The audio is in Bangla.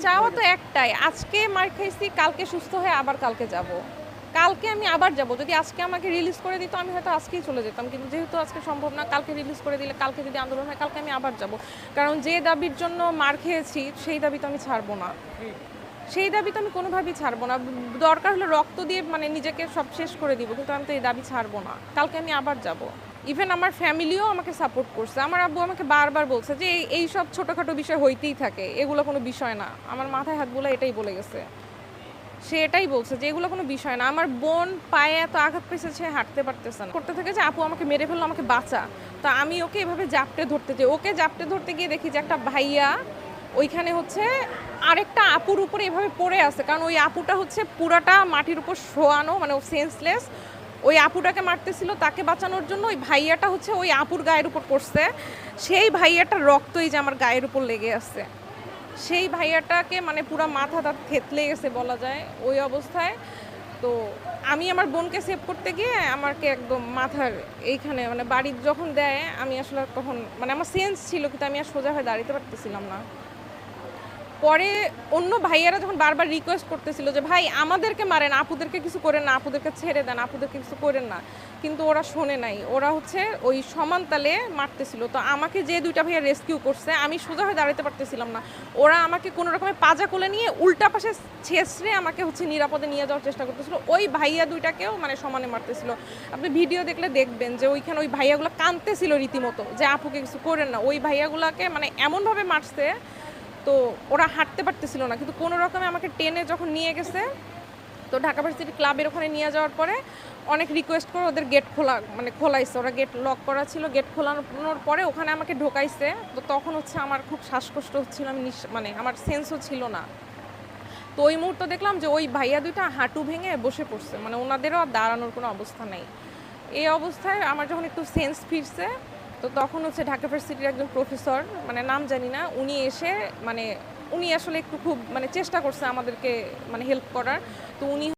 চাওয়া তো একটাই, আজকে মার খাইছি, কালকে সুস্থ হয়ে আবার কালকে যাব। কালকে আমি আবার যাব। যদি আজকে আমাকে রিলিজ করে দিত আমি হয়তো আজকেই চলে যেতাম, কিন্তু যেহেতু আজকে সম্ভব না, কালকে রিলিজ করে দিলে কালকে যদি আন্দোলন হয় কালকে আমি আবার যাব। কারণ যে দাবির জন্য মার খেয়েছি সেই দাবি তো আমি ছাড়বো না, সেই দাবি তো আমি কোনোভাবেই ছাড়বো না। দরকার হলে রক্ত দিয়ে মানে নিজেকে সব শেষ করে দিব, কিন্তু আমি তো এই দাবি ছাড়বো না। কালকে আমি আবার যাব। ইভেন আমার ফ্যামিলিও আমাকে সাপোর্ট করছে। আমার আব্বু আমাকে বারবার বলছে যে এই সব ছোটোখাটো বিষয় হইতেই থাকে, এগুলো কোনো বিষয় না। আমার মাথায় হাত বোলা এটাই বলে গেছে। সে এটাই বলছে যে এগুলো কোনো বিষয় না। আমার বোন পায়ে এত আঘাত পেয়েছে, সে হাঁটতে পারতেছে না, করতে থাকে যে আপু আমাকে মেরে ফেললো, আমাকে বাঁচা। তো আমি ওকে এভাবে জাপটে ধরতে যাই, ওকে জাপটে ধরতে গিয়ে দেখি যে একটা ভাইয়া ওইখানে হচ্ছে আরেকটা আপুর উপরে এভাবে পড়ে আছে। কারণ ওই আপুটা হচ্ছে পুরাটা মাটির উপর শোয়ানো, মানে ও সেন্সলেস। ওই আপুটাকে মারতেছিল, তাকে বাঁচানোর জন্য ওই ভাইয়াটা হচ্ছে ওই আপুর গায়ের উপর পড়ছে। সেই ভাইয়াটার রক্তই যে আমার গায়ের উপর লেগে আছে। সেই ভাইয়াটাকে মানে পুরো মাথা তার থেতলে গেছে বলা যায় ওই অবস্থায়। তো আমি আমার বোনকে সেভ করতে গিয়ে আমাকে একদম মাথার এইখানে মানে বাড়ি যখন দেয়, আমি আসলে তখন মানে আমার সেন্স ছিল, কিন্তু আমি আর সোজা হয়ে দাঁড়াতে পারতেছিলাম না। পরে অন্য ভাইয়ারা যখন বারবার রিকোয়েস্ট করতেছিল যে ভাই আমাদেরকে মারেন, আপুদেরকে কিছু করেন না, আপুদেরকে ছেড়ে দেন, আপুদেরকে কিছু করেন না, কিন্তু ওরা শোনে নাই। ওরা হচ্ছে ওই সমান তালে মারতেছিল। তো আমাকে যে দুইটা ভাইয়া রেস্কিউ করছে, আমি সোজা হয়ে দাঁড়াতে পারতেছিলাম না। ওরা আমাকে কোনো রকমের পাজা কোলে নিয়ে উল্টা পাশে ছেঁচড়ে আমাকে হচ্ছে নিরাপদে নিয়ে যাওয়ার চেষ্টা করতেছিল। ওই ভাইয়া দুইটাকেও মানে সমানে মারতেছিল। আপনি ভিডিও দেখলে দেখবেন যে ওইখানে ওই ভাইয়াগুলো কাঁদতেছিল রীতিমতো যে আপুকে কিছু করেন না। ওই ভাইয়াগুলোকে মানে এমনভাবে মারছে, তো ওরা হাঁটতে পারতেছিল না, কিন্তু কোনো রকমে আমাকে টেনে যখন নিয়ে গেছে, তো ঢাকা ভার্সিটি ক্লাবের ওখানে নিয়ে যাওয়ার পরে অনেক রিকোয়েস্ট করে ওদের গেট খোলা মানে খোলাইছে। ওরা গেট লক করা ছিল, গেট খোলানোর পরে ওখানে আমাকে ঢোকাইছে। তো তখন হচ্ছে আমার খুব শ্বাসকষ্ট হচ্ছিল, আমি মানে আমার সেন্সও ছিল না। তো ওই মুহূর্তে দেখলাম যে ওই ভাইয়া দুইটা হাঁটু ভেঙে বসে পড়ছে, মানে ওনাদেরও আর দাঁড়ানোর কোনো অবস্থা নেই। এই অবস্থায় আমার যখন একটু সেন্স ফিরছে, তো তখন হচ্ছে ঢাকা ভার্সিটির একজন প্রফেসর, মানে নাম জানি না, উনি এসে মানে উনি আসলে একটু খুব মানে চেষ্টা করছে আমাদেরকে মানে হেল্প করার। তো উনি